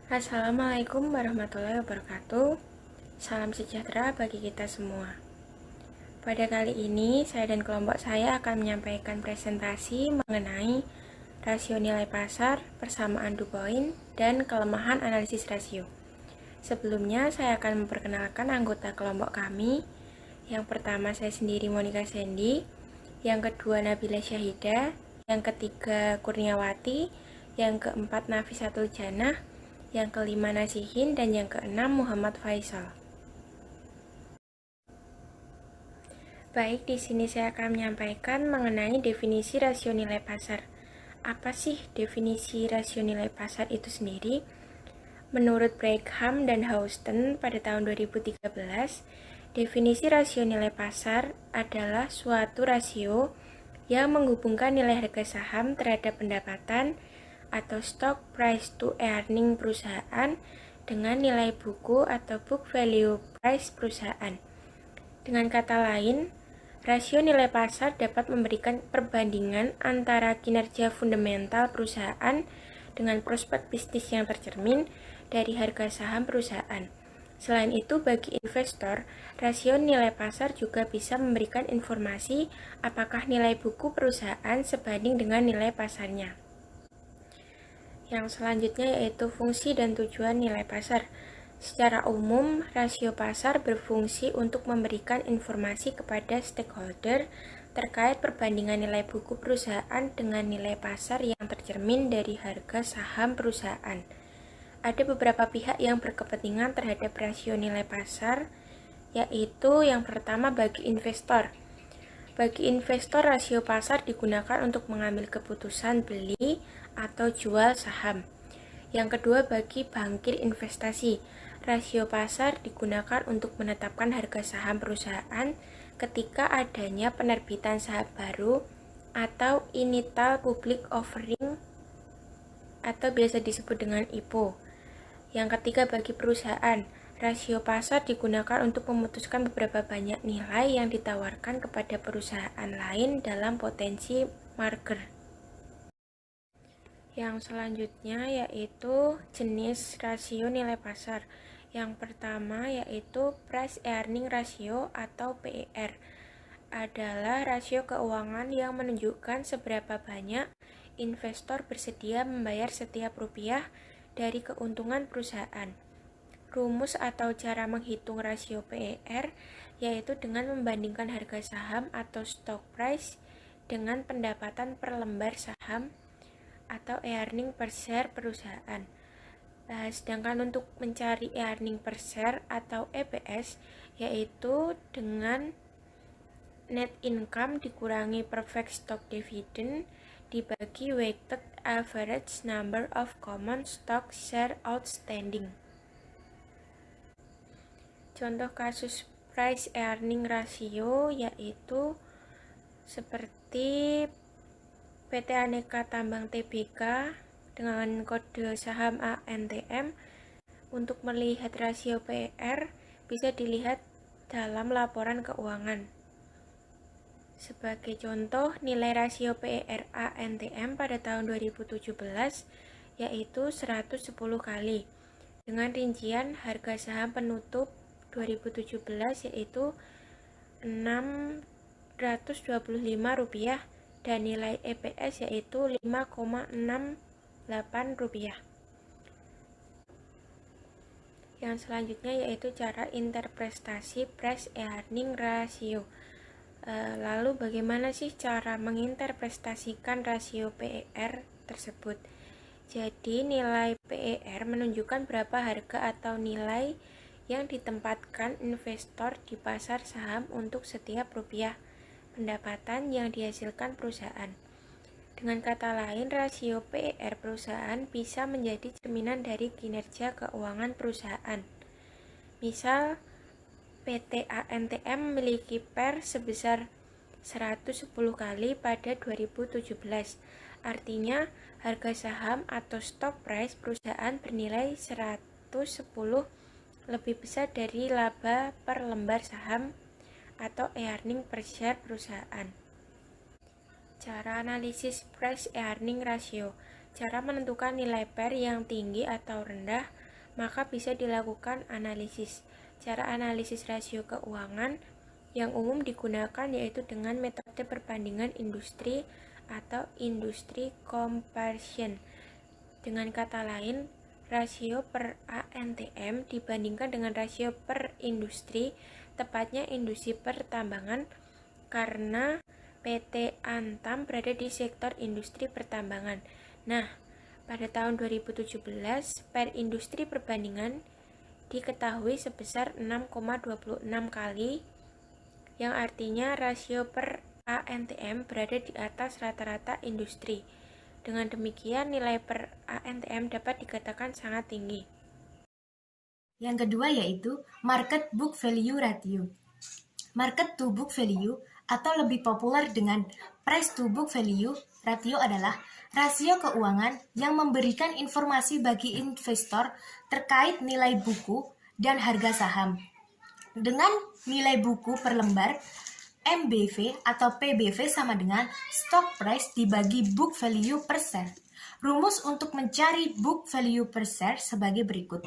Assalamualaikum warahmatullahi wabarakatuh. Salam sejahtera bagi kita semua. Pada kali ini, saya dan kelompok saya akan menyampaikan presentasi mengenai rasio nilai pasar, persamaan DuPont, dan kelemahan analisis rasio. Sebelumnya, saya akan memperkenalkan anggota kelompok kami. Yang pertama, saya sendiri Monica Sandy. Yang kedua, Nabila Syahida. Yang ketiga, Kurniawati. Yang keempat, Nafisatul Janah. Yang kelima, Nasihin. Dan yang keenam, Muhammad Faisal. Baik, di sini saya akan menyampaikan mengenai definisi rasio nilai pasar. Apa sih definisi rasio nilai pasar itu sendiri? Menurut Brigham dan Houston pada tahun 2013, definisi rasio nilai pasar adalah suatu rasio yang menghubungkan nilai harga saham terhadap pendapatan atau stock price to earning perusahaan dengan nilai buku atau book value price perusahaan. Dengan kata lain, rasio nilai pasar dapat memberikan perbandingan antara kinerja fundamental perusahaan dengan prospek bisnis yang tercermin dari harga saham perusahaan. Selain itu, bagi investor, rasio nilai pasar juga bisa memberikan informasi apakah nilai buku perusahaan sebanding dengan nilai pasarnya. Yang selanjutnya yaitu fungsi dan tujuan nilai pasar. Secara umum, rasio pasar berfungsi untuk memberikan informasi kepada stakeholder terkait perbandingan nilai buku perusahaan dengan nilai pasar yang tercermin dari harga saham perusahaan. Ada beberapa pihak yang berkepentingan terhadap rasio nilai pasar, yaitu yang pertama bagi investor. Bagi investor, rasio pasar digunakan untuk mengambil keputusan beli atau jual saham. Yang kedua, bagi bankir investasi, rasio pasar digunakan untuk menetapkan harga saham perusahaan ketika adanya penerbitan saham baru atau initial public offering atau biasa disebut dengan IPO. Yang ketiga, bagi perusahaan, rasio pasar digunakan untuk memutuskan beberapa banyak nilai yang ditawarkan kepada perusahaan lain dalam potensi merger. Yang selanjutnya yaitu jenis rasio nilai pasar. Yang pertama yaitu price earning ratio atau PER. Adalah rasio keuangan yang menunjukkan seberapa banyak investor bersedia membayar setiap rupiah dari keuntungan perusahaan. Rumus atau cara menghitung rasio PER yaitu dengan membandingkan harga saham atau stock price dengan pendapatan per lembar saham atau earning per share perusahaan. Sedangkan untuk mencari earning per share atau EPS yaitu dengan net income dikurangi perfect stock dividend dibagi weighted average number of common stock share outstanding. Contoh kasus price earning ratio yaitu seperti PT Aneka Tambang Tbk dengan kode saham ANTM. Untuk melihat rasio PER bisa dilihat dalam laporan keuangan. Sebagai contoh, nilai rasio PER ANTM pada tahun 2017 yaitu 110 kali. Dengan rincian harga saham penutup 2017 yaitu Rp625 dan nilai EPS yaitu Rp5,68. Yang selanjutnya yaitu cara interpretasi price earning ratio. Lalu bagaimana sih cara menginterpretasikan rasio PER tersebut? Jadi nilai PER menunjukkan berapa harga atau nilai yang ditempatkan investor di pasar saham untuk setiap rupiah pendapatan yang dihasilkan perusahaan. Dengan kata lain, rasio PER perusahaan bisa menjadi cerminan dari kinerja keuangan perusahaan. Misal, PT ANTM memiliki PER sebesar 110 kali pada 2017. Artinya, harga saham atau stock price perusahaan bernilai 110 lebih besar dari laba per lembar saham atau earning per share perusahaan. Cara analisis price earning ratio. Cara menentukan nilai PER yang tinggi atau rendah, maka bisa dilakukan analisis. Cara analisis rasio keuangan yang umum digunakan yaitu dengan metode perbandingan industri atau industry comparison. Dengan kata lain, rasio per ANTM dibandingkan dengan rasio per industri, tepatnya industri pertambangan, karena PT Antam berada di sektor industri pertambangan. Nah, pada tahun 2017, per industri perbandingan diketahui sebesar 6,26 kali, yang artinya rasio per ANTM berada di atas rata-rata industri. Dengan demikian, nilai per ANTM dapat dikatakan sangat tinggi. Yang kedua yaitu Market Book Value Ratio. Market to Book Value atau lebih populer dengan Price to Book Value Ratio adalah rasio keuangan yang memberikan informasi bagi investor terkait nilai buku dan harga saham. Dengan nilai buku per lembar, MBV atau PBV sama dengan stock price dibagi book value per share. Rumus untuk mencari book value per share sebagai berikut.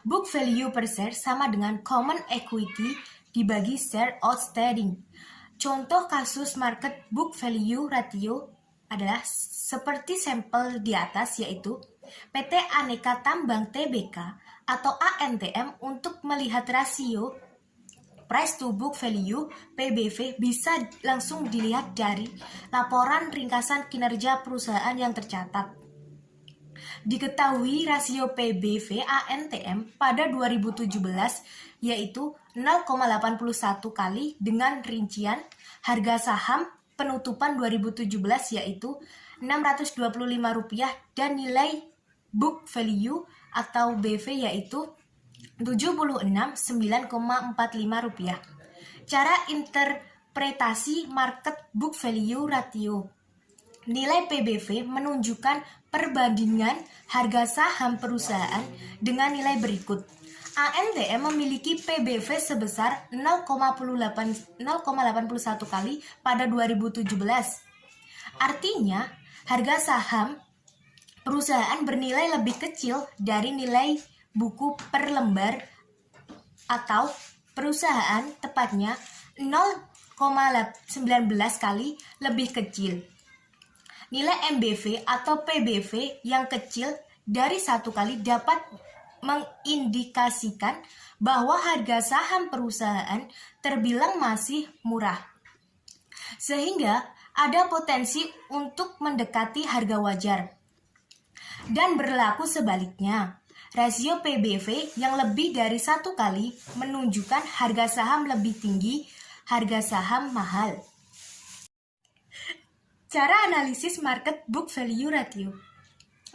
Book value per share sama dengan common equity dibagi share outstanding. Contoh kasus market book value ratio adalah seperti sampel di atas, yaitu PT Aneka Tambang Tbk atau ANTM. Untuk melihat rasio Price to Book Value (PBV) bisa langsung dilihat dari laporan ringkasan kinerja perusahaan yang tercatat. Diketahui rasio PBV ANTM pada 2017 yaitu 0,81 kali dengan rincian harga saham penutupan 2017 yaitu Rp625 dan nilai book value atau BV yaitu Rp76,945. Cara interpretasi market book value ratio. Nilai PBV menunjukkan perbandingan harga saham perusahaan dengan nilai berikut. ANTM memiliki PBV sebesar 0,81 kali pada 2017. Artinya, harga saham perusahaan bernilai lebih kecil dari nilai buku per lembar atau perusahaan tepatnya 0,19 kali lebih kecil. Nilai MBV atau PBV yang kecil dari 1 kali dapat mengindikasikan bahwa harga saham perusahaan terbilang masih murah, sehingga ada potensi untuk mendekati harga wajar. Dan berlaku sebaliknya, rasio PBV yang lebih dari 1 kali menunjukkan harga saham lebih tinggi, harga saham mahal. Cara analisis market book value ratio.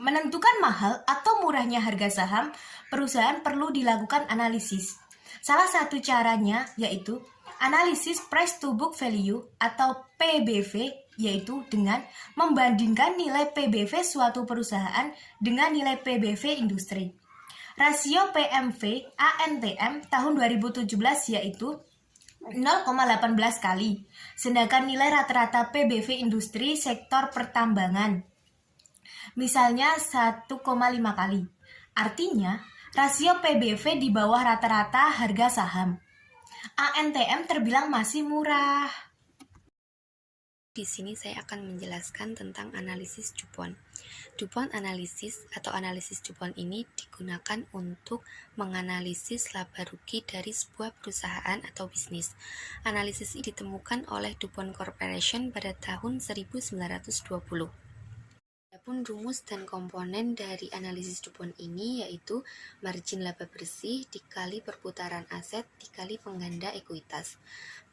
Menentukan mahal atau murahnya harga saham perusahaan perlu dilakukan analisis. Salah satu caranya yaitu analisis price to book value atau PBV, yaitu dengan membandingkan nilai PBV suatu perusahaan dengan nilai PBV industri. Rasio PMV ANTM tahun 2017 yaitu 0,18 kali, sedangkan nilai rata-rata PBV industri sektor pertambangan misalnya 1,5 kali. Artinya, rasio PBV di bawah rata-rata harga saham. ANTM terbilang masih murah. Di sini saya akan menjelaskan tentang analisis DuPont. DuPont analisis atau analisis DuPont ini digunakan untuk menganalisis laba rugi dari sebuah perusahaan atau bisnis. Analisis ini ditemukan oleh DuPont Corporation pada tahun 1920. Adapun rumus dan komponen dari analisis DuPont ini yaitu margin laba bersih dikali perputaran aset dikali pengganda ekuitas.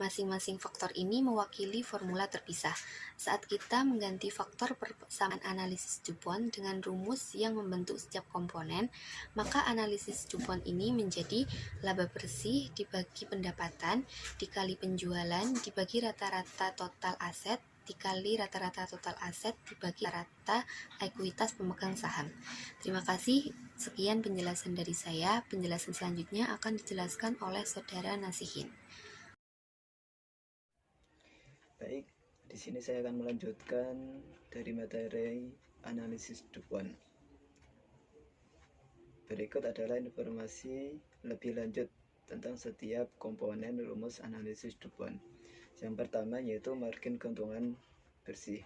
Masing-masing faktor ini mewakili formula terpisah. Saat kita mengganti faktor persamaan analisis DuPont dengan rumus yang membentuk setiap komponen, maka analisis DuPont ini menjadi laba bersih dibagi pendapatan dikali penjualan dibagi rata-rata total aset dikali rata-rata total aset dibagi rata ekuitas pemegang saham. Terima kasih. Sekian penjelasan dari saya. Penjelasan selanjutnya akan dijelaskan oleh Saudara Nasihin. Baik, di sini saya akan melanjutkan dari materi analisis DuPont. Berikut adalah informasi lebih lanjut tentang setiap komponen rumus analisis DuPont. Yang pertama yaitu margin keuntungan bersih.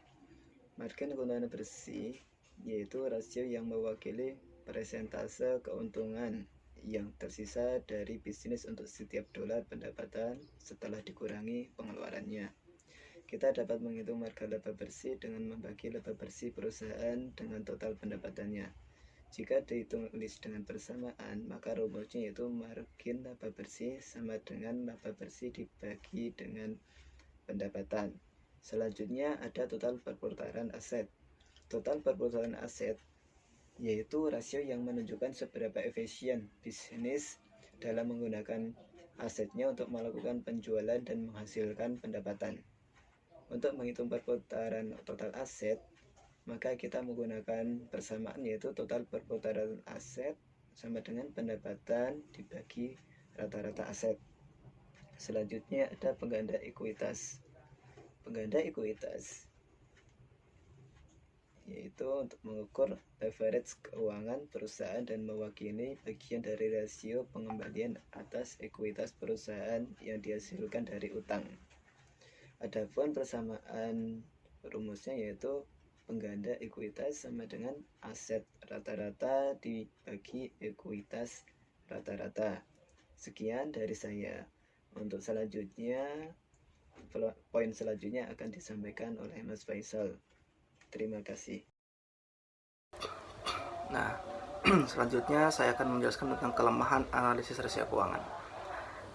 Margin keuntungan bersih yaitu rasio yang mewakili persentase keuntungan yang tersisa dari bisnis untuk setiap dolar pendapatan setelah dikurangi pengeluarannya. Kita dapat menghitung marga laba bersih dengan membagi laba bersih perusahaan dengan total pendapatannya. Jika ditulis dengan bersamaan, maka rumusnya yaitu margin laba bersih sama dengan laba bersih dibagi dengan pendapatan. Selanjutnya ada total perputaran aset. Total perputaran aset yaitu rasio yang menunjukkan seberapa efisien bisnis dalam menggunakan asetnya untuk melakukan penjualan dan menghasilkan pendapatan. Untuk menghitung perputaran total aset, maka kita menggunakan persamaan yaitu total perputaran aset sama dengan pendapatan dibagi rata-rata aset. Selanjutnya ada pengganda ekuitas. Pengganda ekuitas yaitu untuk mengukur leverage keuangan perusahaan dan mewakili bagian dari rasio pengembalian atas ekuitas perusahaan yang dihasilkan dari utang. Adapun persamaan rumusnya yaitu pengganda ekuitas sama dengan aset rata-rata dibagi ekuitas rata-rata. Sekian dari saya. Untuk selanjutnya, poin selanjutnya akan disampaikan oleh Mas Faisal. Terima kasih. Nah, selanjutnya saya akan menjelaskan tentang kelemahan analisis rasio keuangan.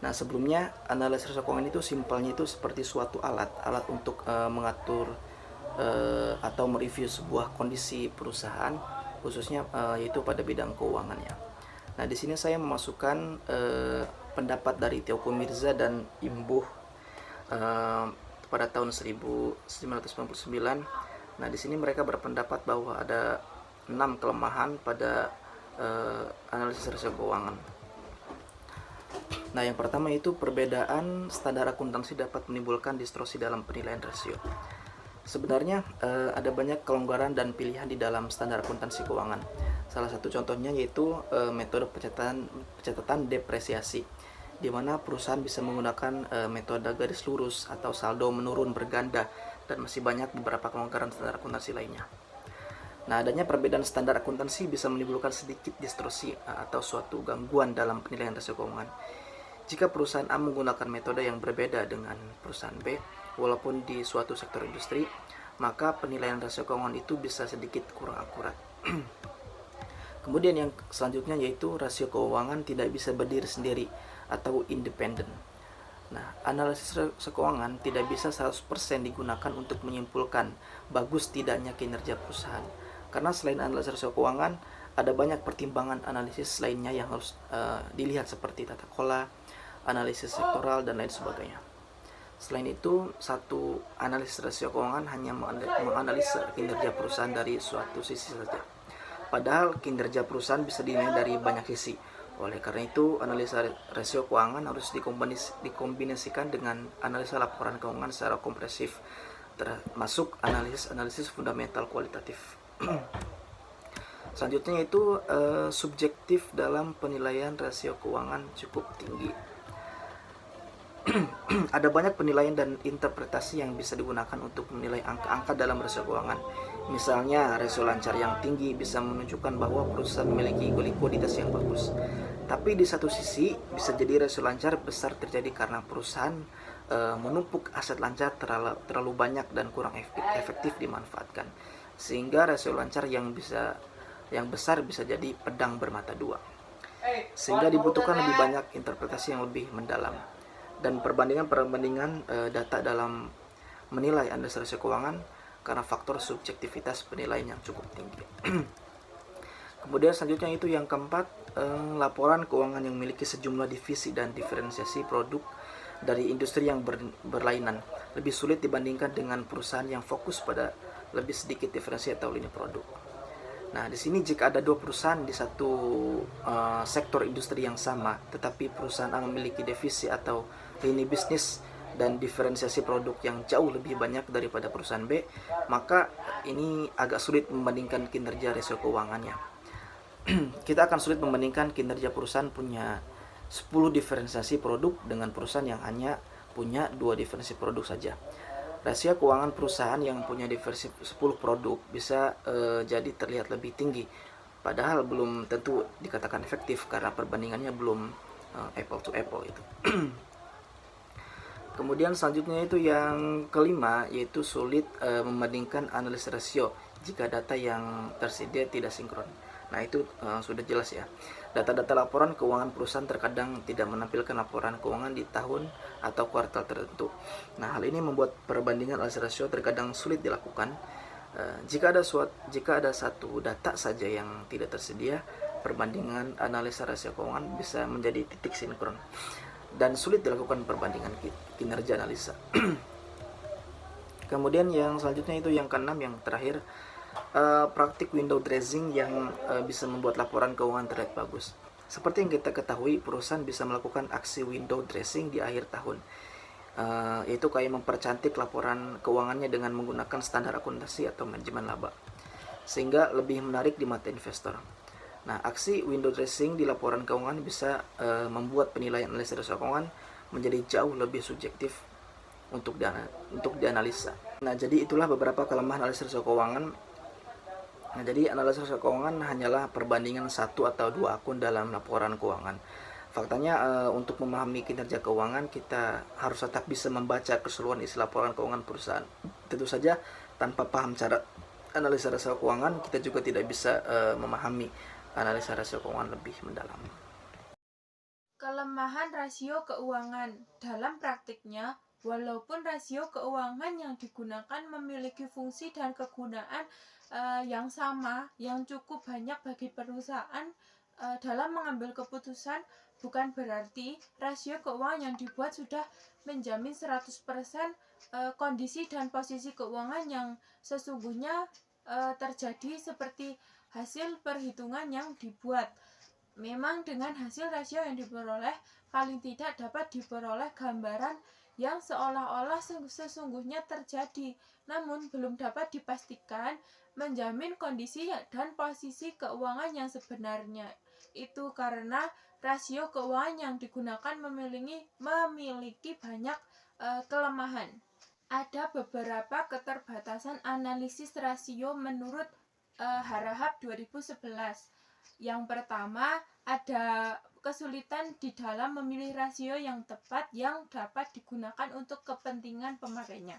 Nah, sebelumnya analisis rasio keuangan itu simpelnya itu seperti suatu alat untuk mengatur atau mereview sebuah kondisi perusahaan, khususnya yaitu pada bidang keuangannya. Nah, di sini saya memasukkan pendapat dari Teoko Mirza dan Imbuh pada tahun 1999. Nah, di sini mereka berpendapat bahwa ada 6 kelemahan pada analisis rasio keuangan. Nah, yang pertama itu perbedaan standar akuntansi dapat menimbulkan distorsi dalam penilaian rasio. Sebenarnya ada banyak kelonggaran dan pilihan di dalam standar akuntansi keuangan. Salah satu contohnya yaitu metode pencatatan depresiasi, di mana perusahaan bisa menggunakan metode garis lurus atau saldo menurun berganda, dan masih banyak beberapa kelonggaran standar akuntansi lainnya. Nah, adanya perbedaan standar akuntansi bisa menimbulkan sedikit distorsi atau suatu gangguan dalam penilaian rasio keuangan. Jika perusahaan A menggunakan metode yang berbeda dengan perusahaan B, walaupun di suatu sektor industri, maka penilaian rasio keuangan itu bisa sedikit kurang akurat. Kemudian yang selanjutnya yaitu rasio keuangan tidak bisa berdiri sendiri atau independen. Nah, analisis rasio keuangan tidak bisa 100% digunakan untuk menyimpulkan bagus tidaknya kinerja perusahaan. Karena selain analisis rasio keuangan, ada banyak pertimbangan analisis lainnya yang harus dilihat seperti tata kelola, analisis sektoral, dan lain sebagainya. Selain itu, satu analisis rasio keuangan hanya menganalisa kinerja perusahaan dari suatu sisi saja. Padahal kinerja perusahaan bisa dinilai dari banyak sisi. Oleh karena itu, analisa rasio keuangan harus dikombinasikan dengan analisa laporan keuangan secara komprehensif, termasuk analisis fundamental kualitatif. Selanjutnya itu subjektif dalam penilaian rasio keuangan cukup tinggi. Ada banyak penilaian dan interpretasi yang bisa digunakan untuk menilai angka-angka dalam rasio keuangan. Misalnya, rasio lancar yang tinggi bisa menunjukkan bahwa perusahaan memiliki likuiditas yang bagus. Tapi di satu sisi, bisa jadi rasio lancar besar terjadi karena perusahaan menumpuk aset lancar terlalu banyak dan kurang efektif dimanfaatkan. Sehingga rasio lancar yang besar bisa jadi pedang bermata dua. Sehingga dibutuhkan lebih banyak interpretasi yang lebih mendalam dan perbandingan data dalam menilai analisis rasio keuangan karena faktor subjektivitas penilaian yang cukup tinggi. Kemudian selanjutnya itu yang keempat, laporan keuangan yang memiliki sejumlah divisi dan diferensiasi produk dari industri yang berlainan lebih sulit dibandingkan dengan perusahaan yang fokus pada lebih sedikit diferensi atau lini produk. Nah, di sini jika ada dua perusahaan di satu sektor industri yang sama, tetapi perusahaan A memiliki divisi atau lini bisnis dan diferensiasi produk yang jauh lebih banyak daripada perusahaan B, maka ini agak sulit membandingkan kinerja rasio keuangannya. Kita akan sulit membandingkan kinerja perusahaan punya 10 diferensiasi produk dengan perusahaan yang hanya punya 2 diferensiasi produk saja. Rasio keuangan perusahaan yang punya diversi 10 produk bisa jadi terlihat lebih tinggi, padahal belum tentu dikatakan efektif karena perbandingannya belum apple to apple itu. Kemudian selanjutnya itu yang kelima, yaitu sulit membandingkan analisis rasio jika data yang tersedia tidak sinkron. Nah itu sudah jelas ya. Data-data laporan keuangan perusahaan terkadang tidak menampilkan laporan keuangan di tahun atau kuartal tertentu. Nah hal ini membuat perbandingan analisis rasio terkadang sulit dilakukan. Jika ada satu data saja yang tidak tersedia, perbandingan analisa rasio keuangan bisa menjadi titik sinkron dan sulit dilakukan perbandingan kinerja analisa. Kemudian yang selanjutnya itu yang keenam, yang terakhir, praktik window dressing yang bisa membuat laporan keuangan terlihat bagus. Seperti yang kita ketahui, perusahaan bisa melakukan aksi window dressing di akhir tahun, yaitu kayak mempercantik laporan keuangannya dengan menggunakan standar akuntansi atau manajemen laba, sehingga lebih menarik di mata investor. Nah, aksi window dressing di laporan keuangan bisa membuat penilaian analisis rasio keuangan menjadi jauh lebih subjektif untuk dianalisa. Nah, jadi itulah beberapa kelemahan analisis rasio keuangan. Nah, jadi analisis rasio keuangan hanyalah perbandingan satu atau dua akun dalam laporan keuangan. Faktanya untuk memahami kinerja keuangan, kita harus tetap bisa membaca keseluruhan isi laporan keuangan perusahaan. Tentu saja tanpa paham cara analisa rasio keuangan, kita juga tidak bisa memahami analisa rasio keuangan lebih mendalam. Kelemahan rasio keuangan dalam praktiknya, walaupun rasio keuangan yang digunakan memiliki fungsi dan kegunaan yang sama, yang cukup banyak bagi perusahaan dalam mengambil keputusan, bukan berarti rasio keuangan yang dibuat sudah menjamin 100% kondisi dan posisi keuangan yang sesungguhnya terjadi seperti hasil perhitungan yang dibuat. Memang dengan hasil rasio yang diperoleh, paling tidak dapat diperoleh gambaran yang seolah-olah sesungguhnya terjadi, namun belum dapat dipastikan menjamin kondisi dan posisi keuangan yang sebenarnya. Itu karena rasio keuangan yang digunakan memiliki banyak kelemahan. Ada beberapa keterbatasan analisis rasio menurut Harahap 2011. Yang pertama, ada kesulitan di dalam memilih rasio yang tepat yang dapat digunakan untuk kepentingan pemakainya.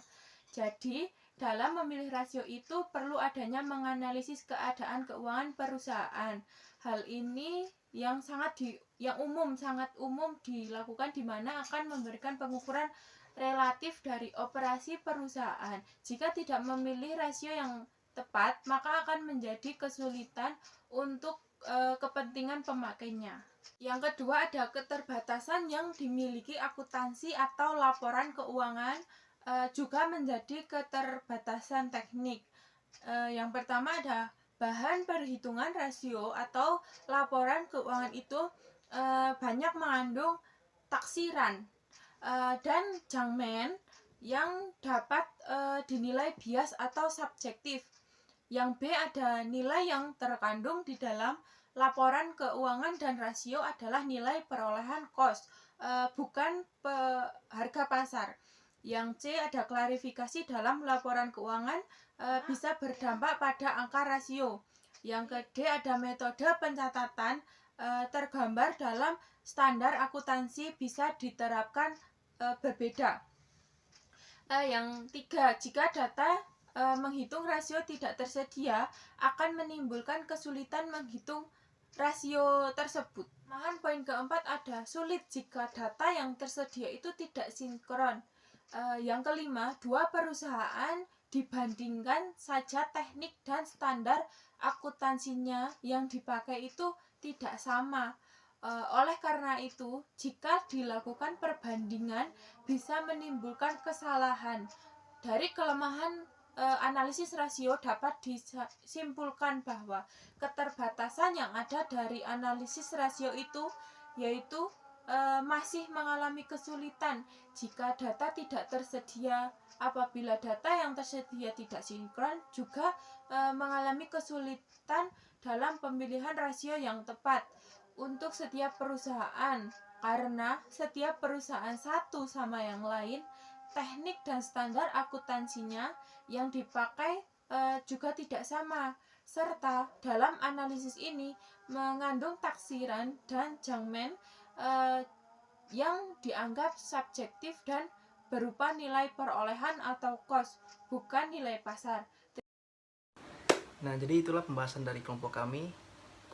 Jadi, dalam memilih rasio itu perlu adanya menganalisis keadaan keuangan perusahaan. Hal ini yang sangat umum dilakukan, di mana akan memberikan pengukuran relatif dari operasi perusahaan. Jika tidak memilih rasio yang tepat, maka akan menjadi kesulitan untuk kepentingan pemakainya. Yang kedua, ada keterbatasan yang dimiliki akuntansi atau laporan keuangan, juga menjadi keterbatasan teknik. Yang pertama, ada bahan perhitungan rasio atau laporan keuangan itu banyak mengandung taksiran dan jangmen yang dapat dinilai bias atau subjektif. Yang B, ada nilai yang terkandung di dalam laporan keuangan dan rasio adalah nilai perolehan cost, bukan harga pasar. Yang C, ada klarifikasi dalam laporan keuangan bisa berdampak pada angka rasio. Yang D, ada metode pencatatan tergambar dalam standar akuntansi bisa diterapkan berbeda. Yang tiga, jika data menghitung rasio tidak tersedia, akan menimbulkan kesulitan menghitung rasio tersebut. Poin keempat, ada sulit jika data yang tersedia itu tidak sinkron. Yang kelima, dua perusahaan dibandingkan saja teknik dan standar akuntansinya yang dipakai itu tidak sama. Oleh karena itu, jika dilakukan perbandingan bisa menimbulkan kesalahan. Dari kelemahan analisis rasio dapat disimpulkan bahwa keterbatasan yang ada dari analisis rasio itu yaitu masih mengalami kesulitan jika data tidak tersedia. Apabila data yang tersedia tidak sinkron, juga mengalami kesulitan dalam pemilihan rasio yang tepat untuk setiap perusahaan, karena setiap perusahaan satu sama yang lain, teknik dan standar akuntansinya yang dipakai juga tidak sama, serta dalam analisis ini mengandung taksiran dan jangmen yang dianggap subjektif dan berupa nilai perolehan atau kos, bukan nilai pasar. Nah, jadi itulah pembahasan dari kelompok kami.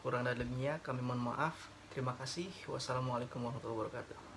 Kurang dan lebihnya kami mohon maaf. Terima kasih. Wassalamualaikum warahmatullahi wabarakatuh.